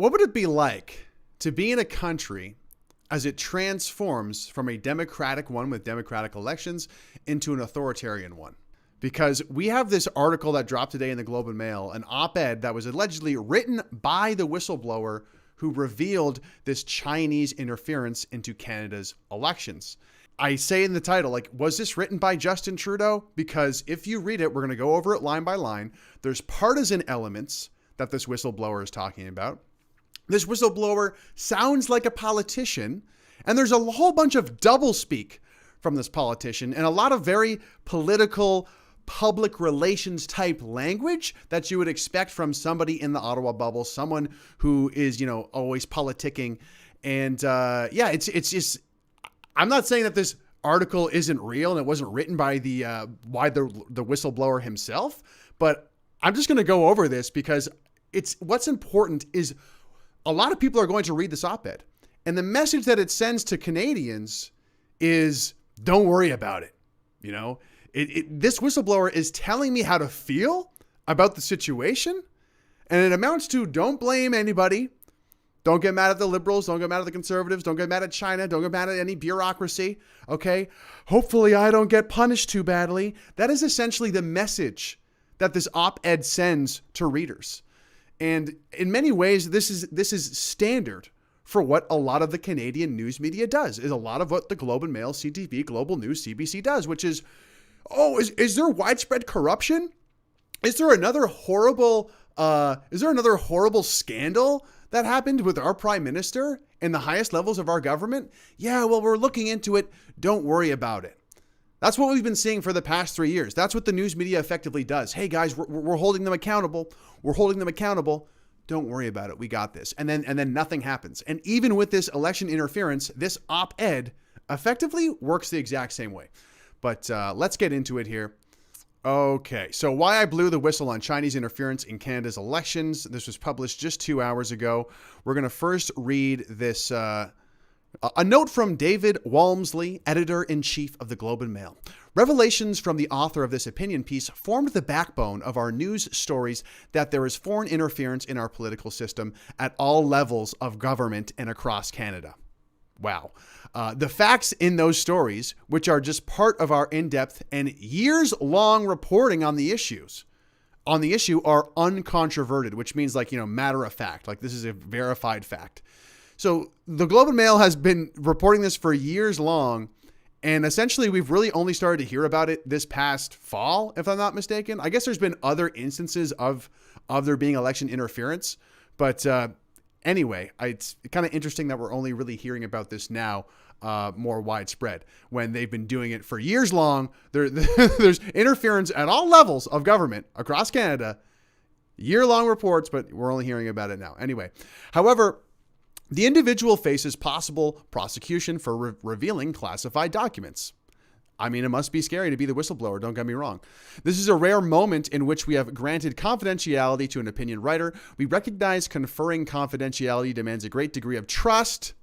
What would it be like to be in a country as it transforms from a democratic one with democratic elections into an authoritarian one? Because we have this article that dropped today in the Globe and Mail, an op-ed that was allegedly written by the whistleblower who revealed this Chinese interference into Canada's elections. I say in the title, like, was this written by Justin Trudeau? Because if you read it, we're going to go over it line by line. There's partisan elements that this whistleblower is talking about. This whistleblower sounds like a politician, and there's a whole bunch of doublespeak from this politician and a lot of very political, public relations type language that you would expect from somebody in the Ottawa bubble, someone who is, always politicking. And it's just, I'm not saying that this article isn't real and it wasn't written by the whistleblower himself, but I'm just going to go over this because what's important is a lot of people are going to read this op-ed, and the message that it sends to Canadians is don't worry about it. This whistleblower is telling me how to feel about the situation, and it amounts to don't blame anybody. Don't get mad at the Liberals. Don't get mad at the Conservatives. Don't get mad at China. Don't get mad at any bureaucracy. Okay? Hopefully I don't get punished too badly. That is essentially the message that this op-ed sends to readers. And in many ways, this is standard for what a lot of the Canadian news media does, is a lot of what the Globe and Mail, CTV, Global News, CBC does, which is, is there widespread corruption? Is there another horrible scandal that happened with our prime minister and the highest levels of our government? Yeah, well, we're looking into it. Don't worry about it. That's what we've been seeing for the past 3 years. That's what the news media effectively does. Hey guys, we're holding them accountable. We're holding them accountable. Don't worry about it. We got this. And then nothing happens. And even with this election interference, this op-ed effectively works the exact same way. But let's get into it here. Okay, so why I blew the whistle on Chinese interference in Canada's elections. This was published just 2 hours ago. We're going to first read this, a note from David Walmsley, editor-in-chief of the Globe and Mail. Revelations from the author of this opinion piece formed the backbone of our news stories that there is foreign interference in our political system at all levels of government and across Canada. Wow. The facts in those stories, which are just part of our in-depth and years-long reporting on the issue, are uncontroverted, which means matter of fact, like this is a verified fact. So the Globe and Mail has been reporting this for years long, and essentially we've really only started to hear about it this past fall, if I'm not mistaken. I guess there's been other instances of there being election interference, but anyway, it's kind of interesting that we're only really hearing about this now, more widespread, when they've been doing it for years long. There's interference at all levels of government across Canada, year-long reports, but we're only hearing about it now. Anyway, however, the individual faces possible prosecution for revealing classified documents. I mean, it must be scary to be the whistleblower, don't get me wrong. This is a rare moment in which we have granted confidentiality to an opinion writer. We recognize conferring confidentiality demands a great degree of trust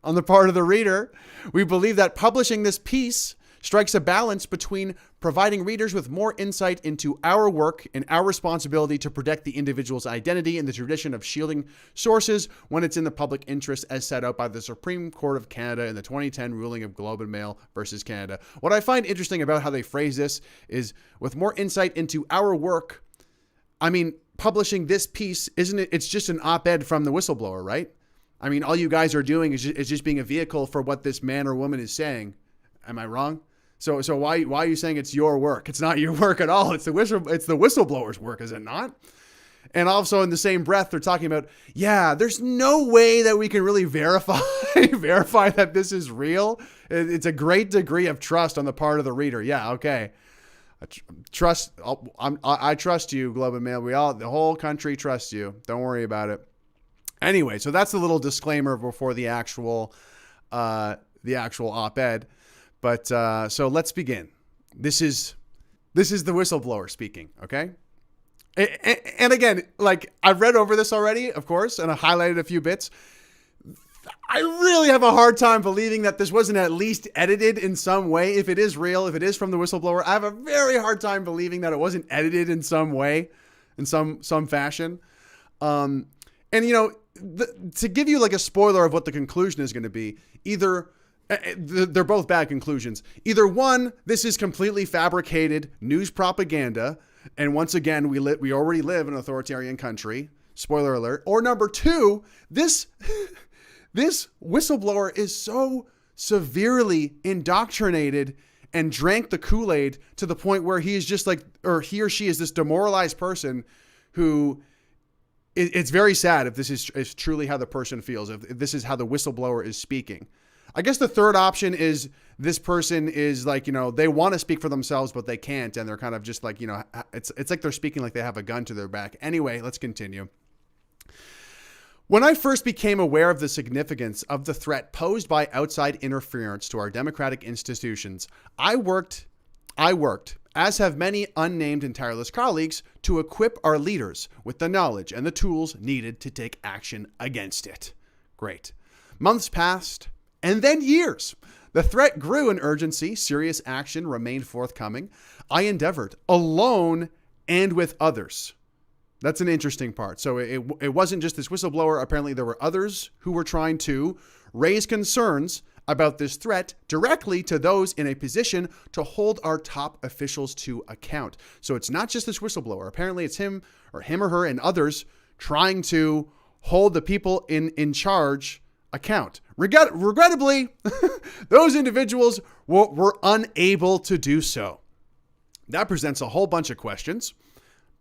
on the part of the reader. We believe that publishing this piece strikes a balance between providing readers with more insight into our work and our responsibility to protect the individual's identity in the tradition of shielding sources when it's in the public interest as set out by the Supreme Court of Canada in the 2010 ruling of Globe and Mail versus Canada. What I find interesting about how they phrase this is with more insight into our work. I mean, publishing this piece, isn't it? It's just an op-ed from the whistleblower, right? I mean, all you guys are doing is just being a vehicle for what this man or woman is saying. Am I wrong? So why are you saying it's your work? It's not your work at all. It's the whistleblower's work, is it not? And also in the same breath, they're talking about, yeah, there's no way that we can really verify that this is real. It's a great degree of trust on the part of the reader. Yeah, okay. I trust you, Globe and Mail. The whole country trusts you. Don't worry about it. Anyway, so that's a little disclaimer before the actual op-ed. But so let's begin. This is the whistleblower speaking, okay? And again, like I've read over this already, of course, and I highlighted a few bits. I really have a hard time believing that this wasn't at least edited in some way. If it is real, if it is from the whistleblower, I have a very hard time believing that it wasn't edited in some way, in some fashion. And to give you like a spoiler of what the conclusion is going to be, either they're both bad conclusions. Either one, this is completely fabricated news propaganda, and once again, we already live in an authoritarian country. Spoiler alert. Or number two, this whistleblower is so severely indoctrinated and drank the Kool-Aid to the point where he is just like, or he or she is this demoralized person who, it's very sad if this is truly how the person feels, if this is how the whistleblower is speaking. I guess the third option is this person is like, they want to speak for themselves, but they can't. And they're kind of just like, it's like they're speaking like they have a gun to their back. Anyway, let's continue. When I first became aware of the significance of the threat posed by outside interference to our democratic institutions, I worked, as have many unnamed and tireless colleagues, to equip our leaders with the knowledge and the tools needed to take action against it. Great. Months passed, and then years. The threat grew in urgency. Serious action remained forthcoming. I endeavored, alone and with others. That's an interesting part. So it wasn't just this whistleblower. Apparently there were others who were trying to raise concerns about this threat directly to those in a position to hold our top officials to account. So it's not just this whistleblower. Apparently it's him or her and others trying to hold the people in charge account. Regrettably, those individuals were unable to do so. That presents a whole bunch of questions.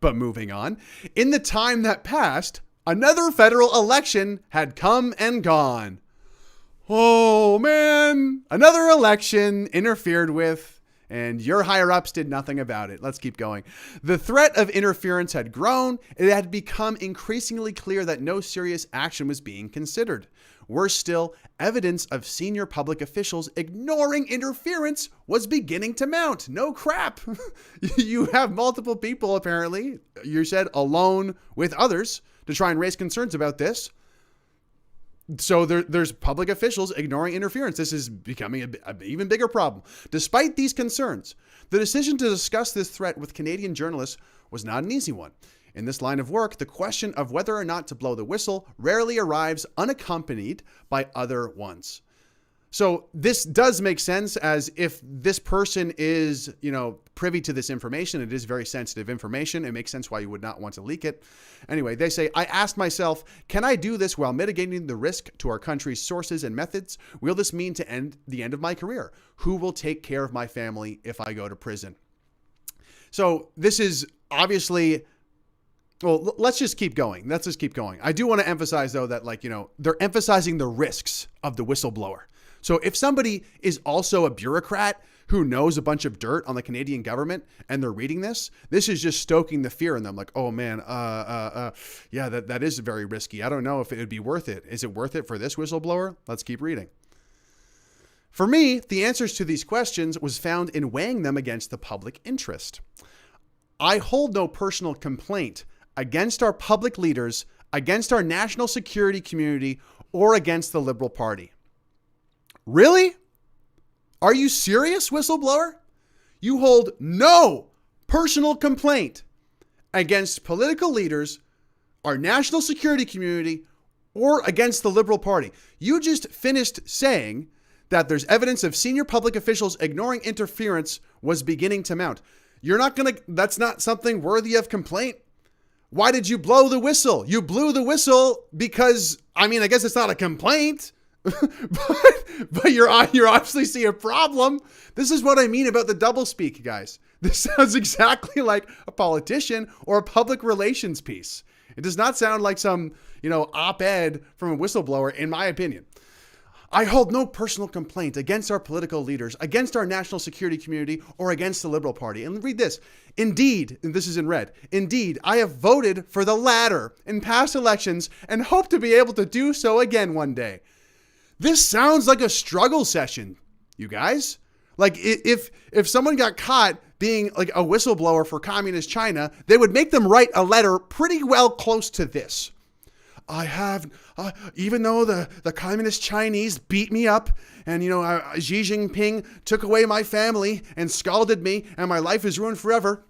But moving on, in the time that passed, another federal election had come and gone. Oh man, another election interfered with, and your higher ups did nothing about it. Let's keep going. The threat of interference had grown. It had become increasingly clear that no serious action was being considered. Worse still, evidence of senior public officials ignoring interference was beginning to mount. No crap. You have multiple people, apparently, you said alone with others, to try and raise concerns about this. So there's public officials ignoring interference. This is becoming an even bigger problem. Despite these concerns, the decision to discuss this threat with Canadian journalists was not an easy one. In this line of work, the question of whether or not to blow the whistle rarely arrives unaccompanied by other ones. So this does make sense, as if this person is, privy to this information. It is very sensitive information. It makes sense why you would not want to leak it. Anyway, they say, I asked myself, can I do this while mitigating the risk to our country's sources and methods? Will this mean the end of my career? Who will take care of my family if I go to prison? So this is obviously... Well, let's just keep going. I do want to emphasize, though, that they're emphasizing the risks of the whistleblower. So if somebody is also a bureaucrat who knows a bunch of dirt on the Canadian government and they're reading this is just stoking the fear in them. Like, oh man, yeah, that is very risky. I don't know if it would be worth it. Is it worth it for this whistleblower? Let's keep reading. For me, the answers to these questions was found in weighing them against the public interest. I hold no personal complaint against our public leaders, against our national security community, or against the Liberal Party. Really? Are you serious, whistleblower? You hold no personal complaint against political leaders, our national security community, or against the Liberal Party. You just finished saying that there's evidence of senior public officials ignoring interference was beginning to mount. That's not something worthy of complaint. Why did you blow the whistle? You blew the whistle because, I guess it's not a complaint, but you obviously see a problem. This is what I mean about the doublespeak, guys. This sounds exactly like a politician or a public relations piece. It does not sound like some, op-ed from a whistleblower, in my opinion. I hold no personal complaint against our political leaders, against our national security community, or against the Liberal Party. And read this. Indeed, and this is in red, indeed, I have voted for the latter in past elections and hope to be able to do so again one day. This sounds like a struggle session, you guys. Like if someone got caught being like a whistleblower for communist China, they would make them write a letter pretty well close to this. I have, even though the communist Chinese beat me up and, Xi Jinping took away my family and scalded me and my life is ruined forever,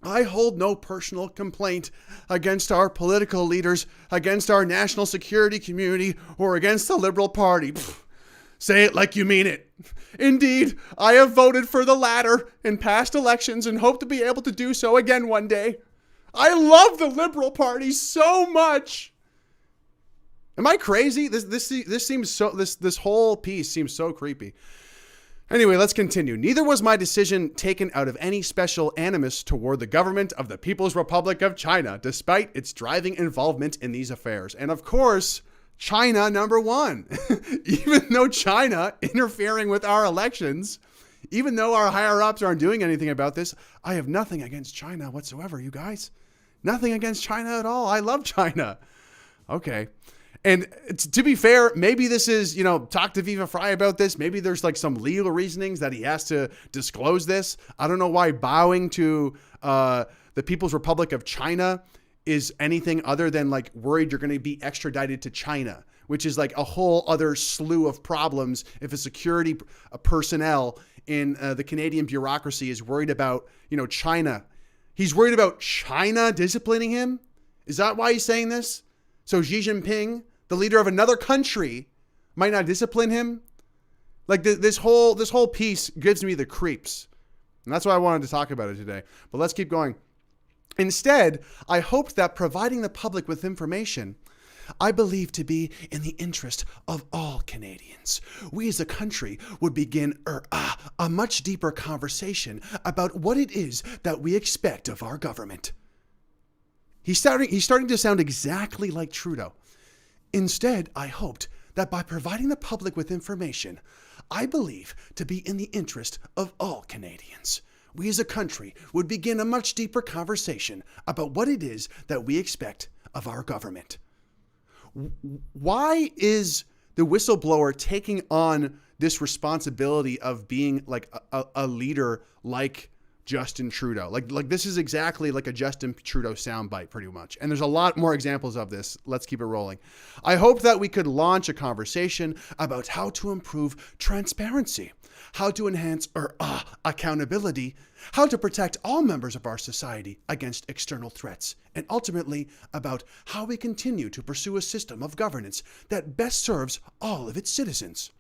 I hold no personal complaint against our political leaders, against our national security community, or against the Liberal Party. Pfft. Say it like you mean it. Indeed, I have voted for the latter in past elections and hope to be able to do so again one day. I love the Liberal Party so much. Am I crazy? This whole piece seems so creepy. Anyway, let's continue. Neither was my decision taken out of any special animus toward the government of the People's Republic of China, despite its driving involvement in these affairs. And of course, China number one. Even though China interfering with our elections, even though our higher ups aren't doing anything about this, I have nothing against China whatsoever, you guys. Nothing against China at all. I love China. Okay. And to be fair, maybe this is, talk to Viva Frei about this. Maybe there's like some legal reasonings that he has to disclose this. I don't know why bowing to the People's Republic of China is anything other than like worried you're going to be extradited to China, which is like a whole other slew of problems if a security personnel in the Canadian bureaucracy is worried about, China. He's worried about China disciplining him. Is that why he's saying this? So Xi Jinping, the leader of another country, might not discipline him. Like this whole piece gives me the creeps. And that's why I wanted to talk about it today. But let's keep going. Instead, I hoped that providing the public with information I believe to be in the interest of all Canadians, we as a country would begin a much deeper conversation about what it is that we expect of our government. He's starting to sound exactly like Trudeau. Instead, I hoped that by providing the public with information I believe to be in the interest of all Canadians, we as a country would begin a much deeper conversation about what it is that we expect of our government. Why is the whistleblower taking on this responsibility of being like a leader like Justin Trudeau? Like this is exactly like a Justin Trudeau soundbite pretty much. And there's a lot more examples of this. Let's keep it rolling. I hope that we could launch a conversation about how to improve transparency, how to enhance accountability, how to protect all members of our society against external threats, and ultimately about how we continue to pursue a system of governance that best serves all of its citizens.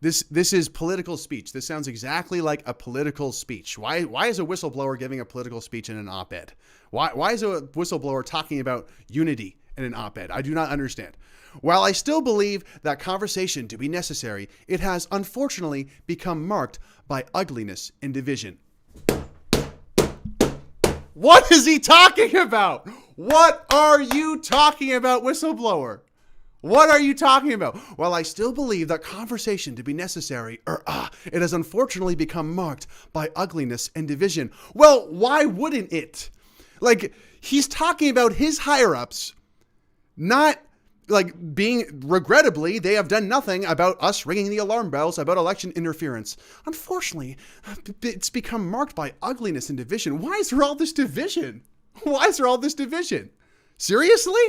This is political speech. This sounds exactly like a political speech. Why is a whistleblower giving a political speech in an op-ed? Why is a whistleblower talking about unity in an op-ed? I do not understand. While I still believe that conversation to be necessary, it has unfortunately become marked by ugliness and division. What is he talking about? What are you talking about, whistleblower? What are you talking about? While I still believe that conversation to be necessary, it has unfortunately become marked by ugliness and division. Well, why wouldn't it? Like, he's talking about his higher-ups, not like being, regrettably, they have done nothing about us ringing the alarm bells about election interference. Unfortunately, it's become marked by ugliness and division. Why is there all this division? Why is there all this division? Seriously?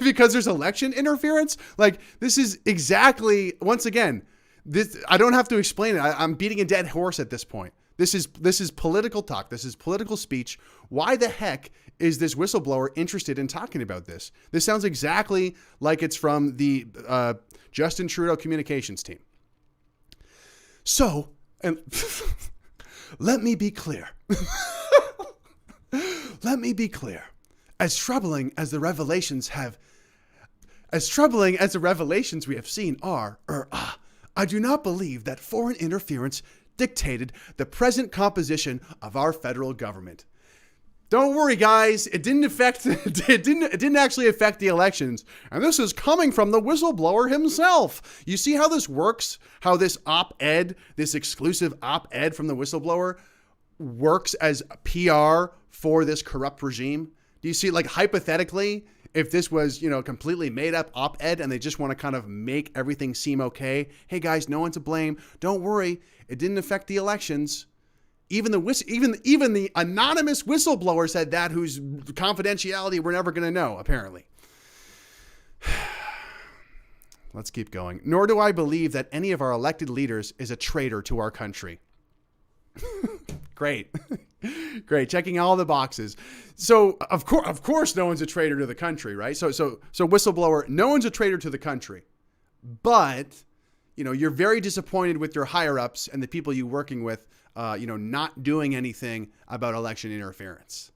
Because there's election interference? Like, this is exactly, once again, this, I don't have to explain it. I'm beating a dead horse at this point. This is political talk. This is political speech. Why the heck is this whistleblower interested in talking about this? This sounds exactly like it's from the Justin Trudeau communications team. So, and let me be clear. Let me be clear. As troubling as the revelations we have seen are, I do not believe that foreign interference dictated the present composition of our federal government. Don't worry, guys. It didn't actually affect the elections. And this is coming from the whistleblower himself. You see how this works? How this op-ed, this exclusive op-ed from the whistleblower works as PR for this corrupt regime? Do you see, like, hypothetically, if this was, completely made up op-ed and they just want to kind of make everything seem okay. Hey guys, no one to blame. Don't worry. It didn't affect the elections. Even the anonymous whistleblower said that, whose confidentiality we're never going to know, apparently. Let's keep going. Nor do I believe that any of our elected leaders is a traitor to our country. Great. Great, checking all the boxes. So of course, no one's a traitor to the country, right? So whistleblower, no one's a traitor to the country, but you're very disappointed with your higher ups and the people you're working with, not doing anything about election interference.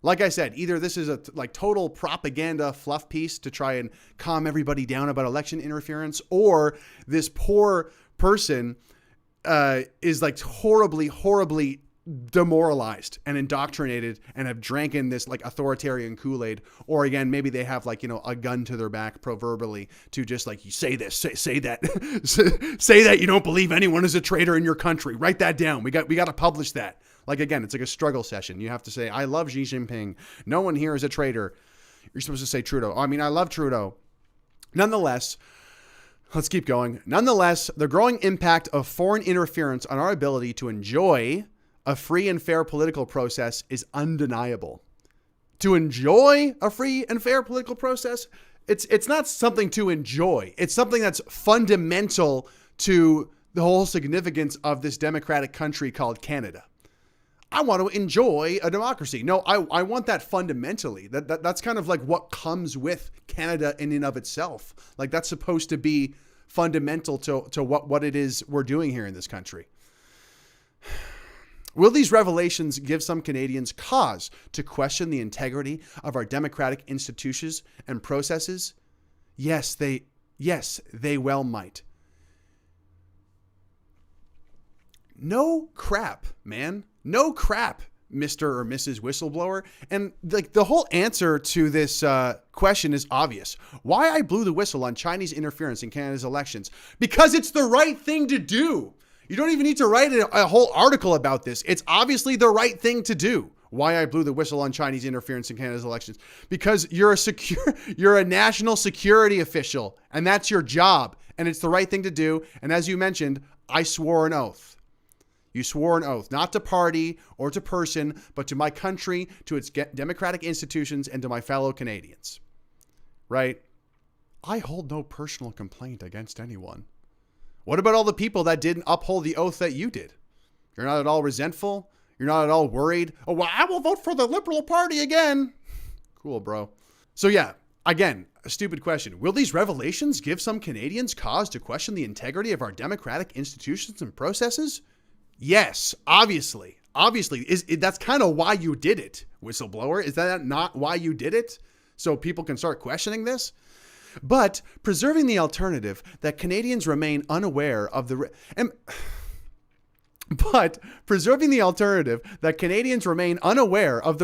Like I said, either this is a total propaganda fluff piece to try and calm everybody down about election interference, or this poor person is horribly demoralized and indoctrinated and have drank in this authoritarian Kool-Aid, or again, maybe they have a gun to their back proverbially to just you say this, say that, say that you don't believe anyone is a traitor in your country. Write that down. We got to publish that. Again, it's a struggle session. You have to say, I love Xi Jinping. No one here is a traitor. You're supposed to say Trudeau. I love Trudeau. Nonetheless, let's keep going. Nonetheless, the growing impact of foreign interference on our ability to enjoy a free and fair political process is undeniable. To enjoy a free and fair political process, it's not something to enjoy. It's something that's fundamental to the whole significance of this democratic country called Canada. I want to enjoy a democracy. No, I want that fundamentally. That's kind of what comes with Canada in and of itself. That's supposed to be fundamental to what it is we're doing here in this country. Will these revelations give some Canadians cause to question the integrity of our democratic institutions and processes? Yes, they well might. No crap, man. No crap, Mr. or Mrs. Whistleblower. And the whole answer to this question is obvious. Why I blew the whistle on Chinese interference in Canada's elections? Because it's the right thing to do. You don't even need to write a whole article about this. It's obviously the right thing to do. Why I blew the whistle on Chinese interference in Canada's elections? Because you're a national security official, and that's your job, and it's the right thing to do. And as you mentioned, I swore an oath. You swore an oath, not to party or to person, but to my country, to its democratic institutions, and to my fellow Canadians. Right? I hold no personal complaint against anyone. What about all the people that didn't uphold the oath that you did? You're not at all resentful? You're not at all worried? Oh, well, I will vote for the Liberal Party again. Cool, bro. So yeah, again, a stupid question. Will these revelations give some Canadians cause to question the integrity of our democratic institutions and processes? Yes, obviously. That's kind of why you did it, whistleblower. Is that not why you did it? So people can start questioning this? But preserving the alternative that Canadians remain unaware of the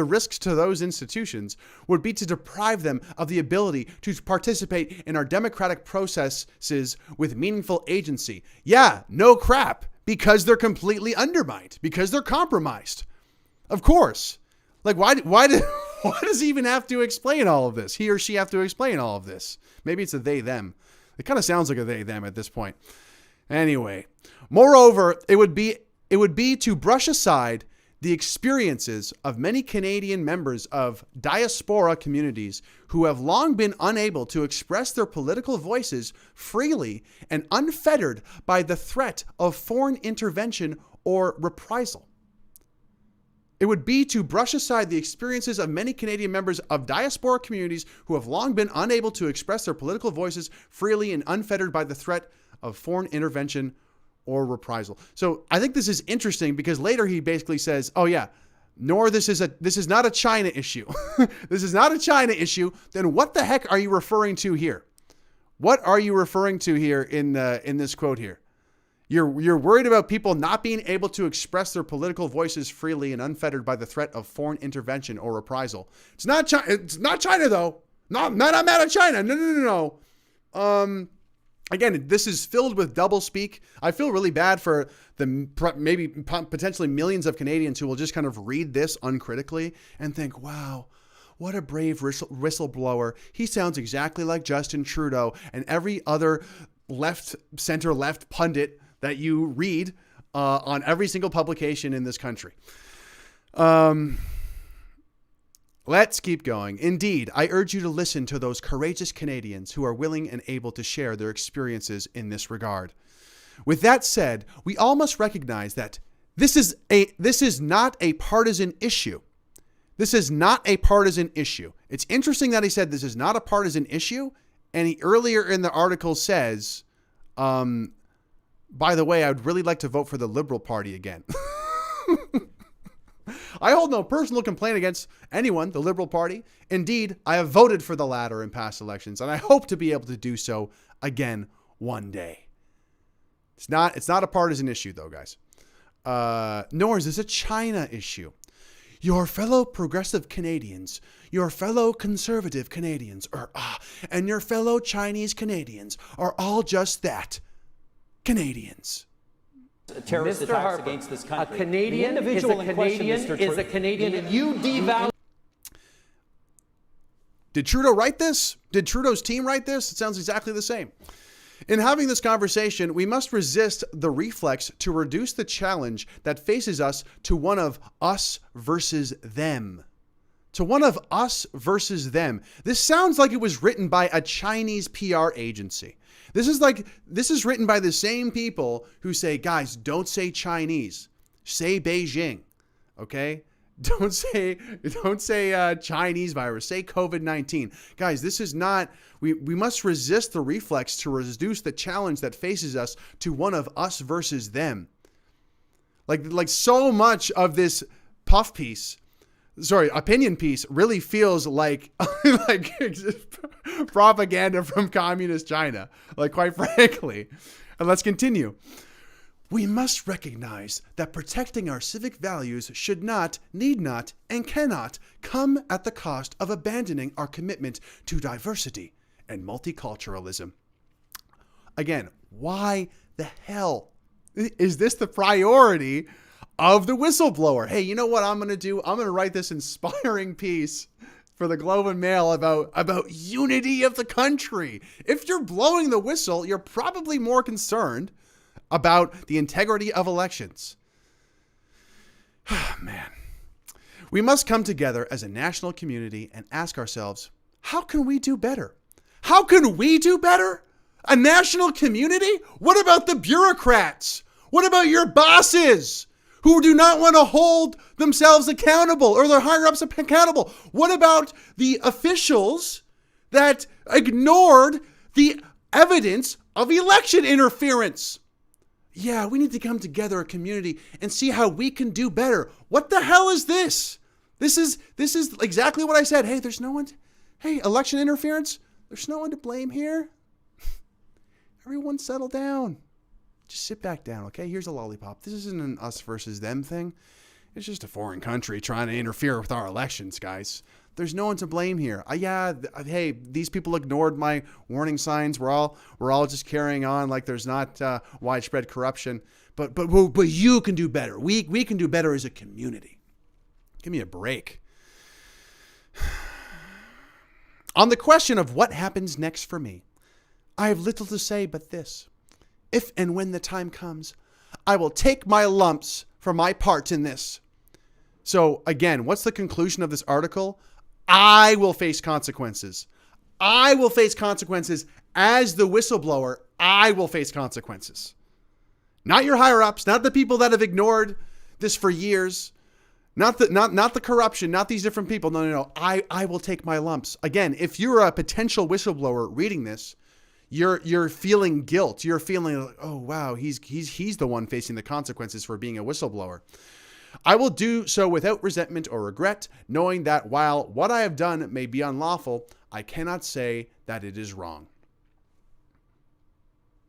risks to those institutions would be to deprive them of the ability to participate in our democratic processes with meaningful agency. Yeah, no crap. Because they're completely undermined, because they're compromised. Of course. Why does he even have to explain all of this? He or she have to explain all of this. Maybe it's a they, them. It kind of sounds like a they, them at this point. Anyway, moreover, it would be to brush aside the experiences of many Canadian members of diaspora communities who have long been unable to express their political voices freely and unfettered by the threat of foreign intervention or reprisal. It would be to brush aside the experiences of many Canadian members of diaspora communities who have long been unable to express their political voices freely and unfettered by the threat of foreign intervention or reprisal. So I think this is interesting because later he basically says, oh yeah, this is not a China issue. This is not a China issue. Then what the heck are you referring to here? What are you referring to here in this quote here? You're worried about people not being able to express their political voices freely and unfettered by the threat of foreign intervention or reprisal. It's not China though. Not I'm mad at China. No. Again, this is filled with doublespeak. I feel really bad for the maybe potentially millions of Canadians who will just kind of read this uncritically and think, wow, what a brave whistleblower. He sounds exactly like Justin Trudeau and every other center-left pundit that you read on every single publication in this country. Let's keep going. Indeed, I urge you to listen to those courageous Canadians who are willing and able to share their experiences in this regard. With that said, we all must recognize that This is not a partisan issue. This is not a partisan issue. It's interesting that he said this is not a partisan issue. And he earlier in the article says, by the way, I would really like to vote for the Liberal Party again. I hold no personal complaint against anyone, the Liberal Party. Indeed, I have voted for the latter in past elections, and I hope to be able to do so again one day. It's not a partisan issue, though, guys. Nor is this a China issue. Your fellow progressive Canadians, your fellow conservative Canadians, and your fellow Chinese Canadians are all just that, Canadians. Terrorist attacks against this country. A Canadian is a Canadian, and you devalue. Did Trudeau write this? Did Trudeau's team write this? It sounds exactly the same. In having this conversation, we must resist the reflex to reduce the challenge that faces us to one of us versus them. To one of us versus them. This sounds like it was written by a Chinese PR agency. This is written by the same people who say, guys, don't say Chinese, say Beijing. Okay? Don't say Chinese virus, say COVID-19. Guys, this is not, we must resist the reflex to reduce the challenge that faces us to one of us versus them. Like so much of this opinion piece really feels like propaganda from communist China, like, quite frankly. And let's continue. We must recognize that protecting our civic values should not, need not, and cannot come at the cost of abandoning our commitment to diversity and multiculturalism. Again, why the hell is this the priority of the whistleblower? Hey, you know what I'm going to do? I'm going to write this inspiring piece for the Globe and Mail about unity of the country. If you're blowing the whistle, you're probably more concerned about the integrity of elections. Man. We must come together as a national community and ask ourselves, how can we do better? How can we do better? A national community? What about the bureaucrats? What about your bosses who do not want to hold themselves accountable or their higher-ups accountable? What about the officials that ignored the evidence of election interference? Yeah, we need to come together, a community, and see how we can do better. What the hell is this? This is exactly what I said. Hey, election interference, there's no one to blame here. Everyone settle down. Just sit back down, okay? Here's a lollipop. This isn't an us versus them thing. It's just a foreign country trying to interfere with our elections, guys. There's no one to blame here. Hey, these people ignored my warning signs. We're all just carrying on like there's not widespread corruption. But you can do better. We can do better as a community. Give me a break. On the question of what happens next for me, I have little to say but this. If and when the time comes, I will take my lumps for my part in this. So again, what's the conclusion of this article? I will face consequences. I will face consequences as the whistleblower. I will face consequences. Not your higher ups, not the people that have ignored this for years, not the corruption, not these different people. No. I will take my lumps. Again, if you're a potential whistleblower reading this, you're feeling guilt. You're feeling like, oh wow, he's the one facing the consequences for being a whistleblower. I will do so without resentment or regret, knowing that while what I have done may be unlawful, I cannot say that it is wrong.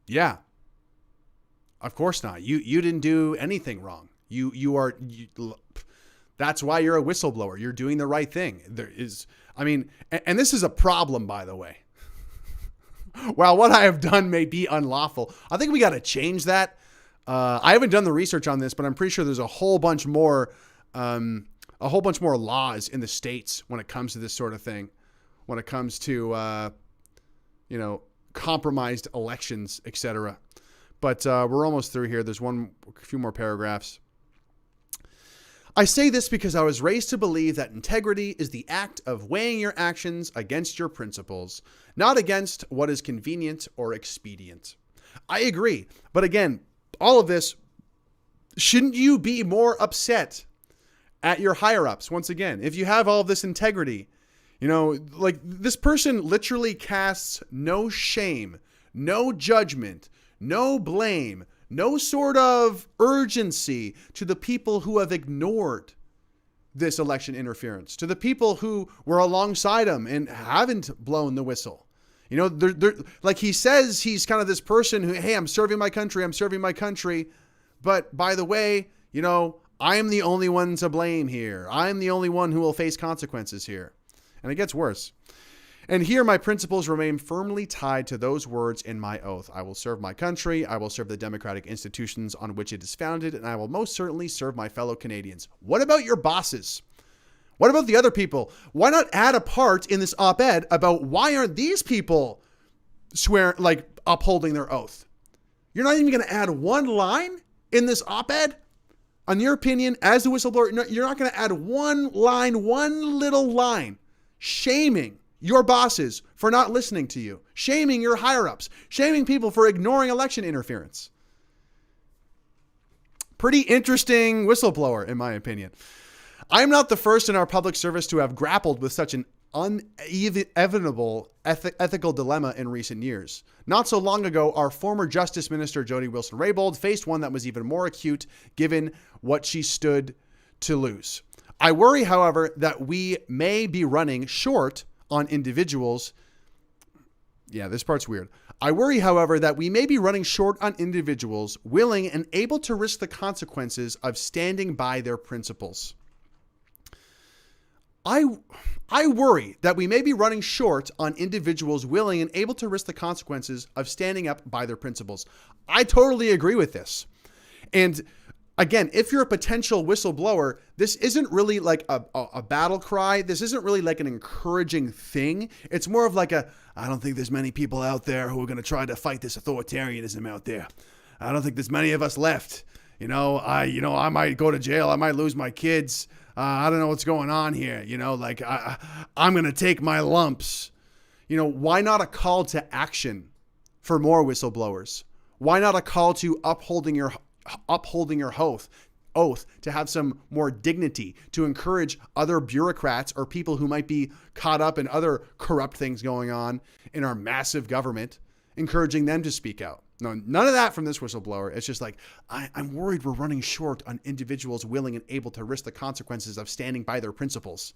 Yeah, of course not. You didn't do anything wrong. That's why you're a whistleblower. You're doing the right thing. And this is a problem, by the way. While what I have done may be unlawful, I think we got to change that. I haven't done the research on this, but I'm pretty sure there's a whole bunch more laws in the States when it comes to this sort of thing, when it comes to, compromised elections, etc. But we're almost through here. There's a few more paragraphs. I say this because I was raised to believe that integrity is the act of weighing your actions against your principles, not against what is convenient or expedient. I agree. But again, all of this Shouldn't you be more upset at your higher ups? Once again, if you have all this integrity, like this person literally casts no shame, no judgment, no blame, no sort of urgency to the people who have ignored this election interference, to the people who were alongside him and haven't blown the whistle. They're like he says he's kind of this person who, hey, I'm serving my country. But by the way, I'm the only one to blame here. I'm the only one who will face consequences here. And it gets worse. And here my principles remain firmly tied to those words in my oath. I will serve my country. I will serve the democratic institutions on which it is founded. And I will most certainly serve my fellow Canadians. What about your bosses? What about the other people? Why not add a part in this op-ed about why aren't these people upholding their oath? You're not even going to add one line in this op-ed? On your opinion, as the whistleblower, you're not going to add one little line, shaming your bosses for not listening to you, shaming your higher-ups, shaming people for ignoring election interference. Pretty interesting whistleblower, in my opinion. I'm not the first in our public service to have grappled with such an unevitable ethical dilemma in recent years. Not so long ago, our former Justice Minister Jody Wilson-Raybould faced one that was even more acute given what she stood to lose. I worry, however, that we may be running short on individuals. Yeah, this part's weird. I worry, however, that we may be running short on individuals willing and able to risk the consequences of standing by their principles. I worry that we may be running short on individuals willing and able to risk the consequences of standing up by their principles. I totally agree with this. And again, if you're a potential whistleblower, this isn't really like a battle cry. This isn't really like an encouraging thing. It's more of like I don't think there's many people out there who are going to try to fight this authoritarianism out there. I don't think there's many of us left. I might go to jail. I might lose my kids. I don't know what's going on here. I'm going to take my lumps. Why not a call to action for more whistleblowers? Why not a call to upholding your oath to have some more dignity, to encourage other bureaucrats or people who might be caught up in other corrupt things going on in our massive government, encouraging them to speak out? No, none of that from this whistleblower. It's just like, I'm worried we're running short on individuals willing and able to risk the consequences of standing by their principles.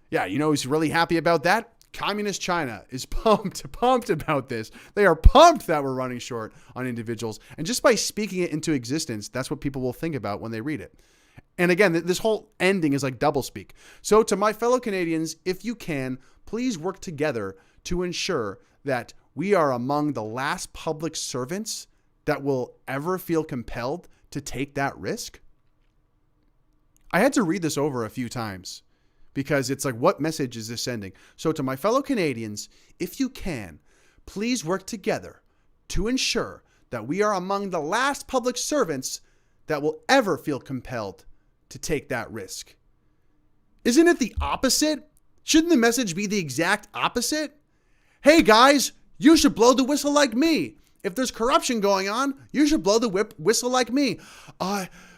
Yeah, who's really happy about that? Communist China is pumped about this. They are pumped that we're running short on individuals. And just by speaking it into existence, that's what people will think about when they read it. And again, this whole ending is like doublespeak. So to my fellow Canadians, if you can, please work together to ensure that we are among the last public servants that will ever feel compelled to take that risk. I had to read this over a few times because it's like, what message is this sending? So to my fellow Canadians, if you can, please work together to ensure that we are among the last public servants that will ever feel compelled to take that risk. Isn't it the opposite? Shouldn't the message be the exact opposite? Hey guys, you should blow the whistle like me. If there's corruption going on, you should blow the whistle like me.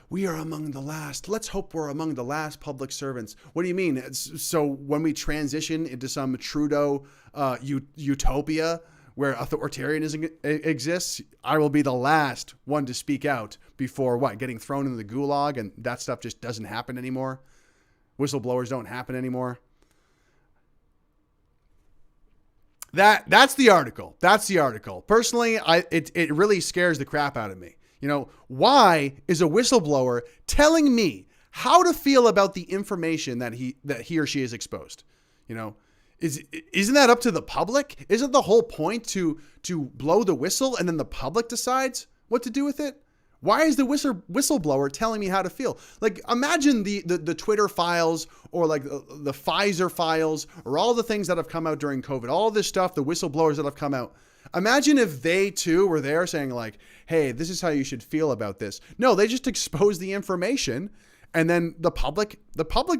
We are among the last. Let's hope we're among the last public servants. What do you mean? So when we transition into some Trudeau utopia where authoritarianism exists, I will be the last one to speak out before getting thrown into the gulag, and that stuff just doesn't happen anymore. Whistleblowers don't happen anymore. That's the article. Personally, it really scares the crap out of me. Why is a whistleblower telling me how to feel about the information that he or she is exposed? Isn't that up to the public? Isn't the whole point to blow the whistle and then the public decides what to do with it? Why is the whistleblower telling me how to feel? Like, imagine the Twitter files or like the Pfizer files or all the things that have come out during COVID, all this stuff, the whistleblowers that have come out. Imagine if they too were there saying like, hey, this is how you should feel about this. No, they just expose the information and then the public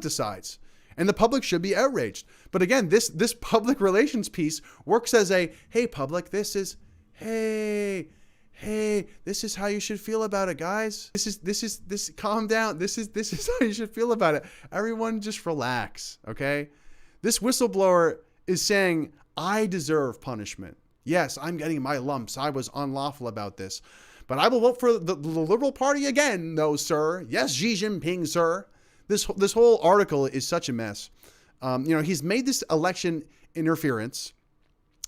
decides. And the public should be outraged. But again, this public relations piece works as a, hey, public, this is, hey, hey, this is how you should feel about it, guys. Calm down. This is how you should feel about it. Everyone just relax, okay? This whistleblower is saying, I deserve punishment. Yes, I'm getting my lumps. I was unlawful about this. But I will vote for the Liberal Party again, though, sir. Yes, Xi Jinping, sir. This whole article is such a mess. He's made this election interference.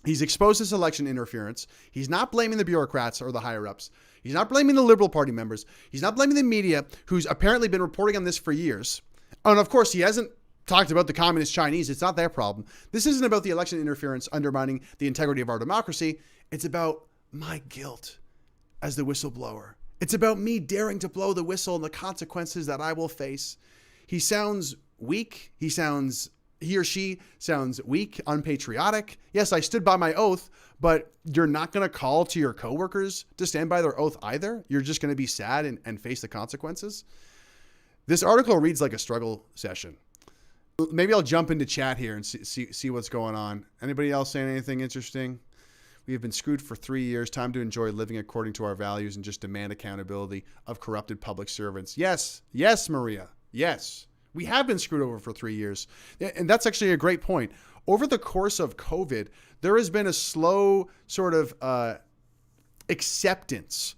He's exposed this election interference. He's not blaming the bureaucrats or the higher-ups. He's not blaming the Liberal Party members. He's not blaming the media, who's apparently been reporting on this for years. And of course, he hasn't talked about the communist Chinese. It's not their problem. This isn't about the election interference undermining the integrity of our democracy. It's about my guilt as the whistleblower. It's about me daring to blow the whistle and the consequences that I will face. He sounds weak. He or she sounds weak, unpatriotic. Yes, I stood by my oath, but you're not going to call to your coworkers to stand by their oath either. You're just going to be sad and face the consequences. This article reads like a struggle session. Maybe I'll jump into chat here and see what's going on. Anybody else saying anything interesting? We have been screwed for 3 years. Time to enjoy living according to our values and just demand accountability of corrupted public servants. Yes, Maria. Yes, we have been screwed over for 3 years. And that's actually a great point. Over the course of COVID, there has been a slow sort of acceptance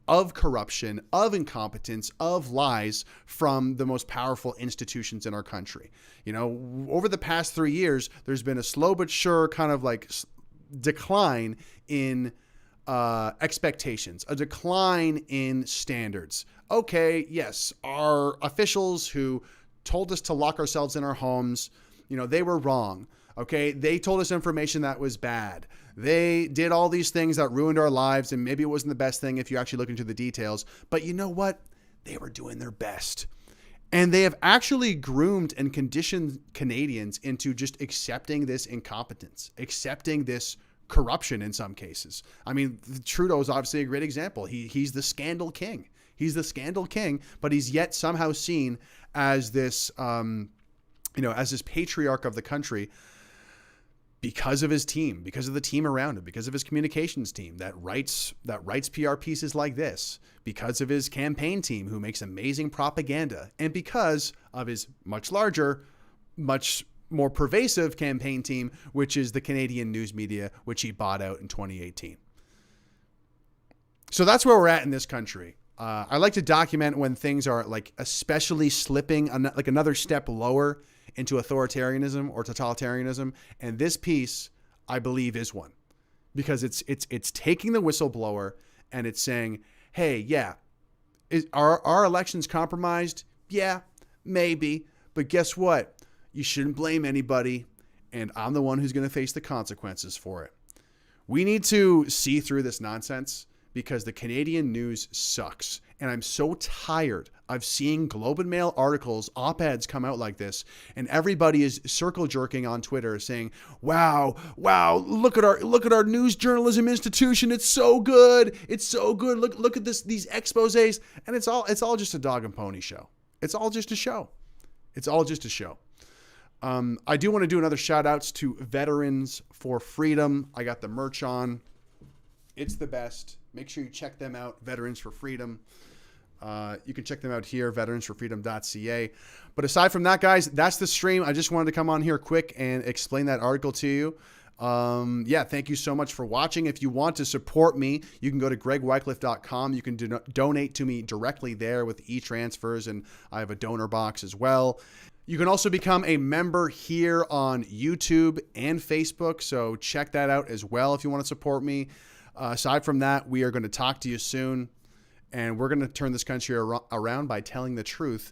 of corruption, of incompetence, of lies from the most powerful institutions in our country. Over the past 3 years, there's been a slow but sure kind of like decline in expectations, a decline in standards. Okay, yes, our officials who told us to lock ourselves in our homes, they were wrong. Okay, they told us information that was bad. They did all these things that ruined our lives, and maybe it wasn't the best thing if you actually look into the details. But you know what? They were doing their best. And they have actually groomed and conditioned Canadians into just accepting this incompetence, accepting this corruption in some cases. I mean, Trudeau is obviously a great example. He's the scandal king. He's the scandal king, but he's yet somehow seen as this, as this patriarch of the country because of his team, because of the team around him, because of his communications team that writes PR pieces like this, because of his campaign team who makes amazing propaganda, and because of his much larger, much more pervasive campaign team, which is the Canadian news media, which he bought out in 2018. So that's where we're at in this country. I like to document when things are like especially slipping like another step lower into authoritarianism or totalitarianism. And this piece, I believe, is one, because it's taking the whistleblower and it's saying, hey, yeah, are our elections compromised? Yeah, maybe. But guess what? You shouldn't blame anybody. And I'm the one who's going to face the consequences for it. We need to see through this nonsense, because the Canadian news sucks. And I'm so tired of seeing Globe and Mail articles, op-eds come out like this, and everybody is circle jerking on Twitter saying, wow, look at our news journalism institution. It's so good. It's so good. Look at these exposés. And it's all just a dog and pony show. It's all just a show. It's all just a show. I do want to do another shout outs to Veterans for Freedom. I got the merch on. It's the best. Make sure you check them out, Veterans for Freedom. You can check them out here, veteransforfreedom.ca. But aside from that, guys, that's the stream. I just wanted to come on here quick and explain that article to you. Thank you so much for watching. If you want to support me, you can go to gregwycliffe.com. You can donate to me directly there with e-transfers, and I have a donor box as well. You can also become a member here on YouTube and Facebook, so check that out as well if you want to support me. Aside from that, we are going to talk to you soon, and we're going to turn this country around by telling the truth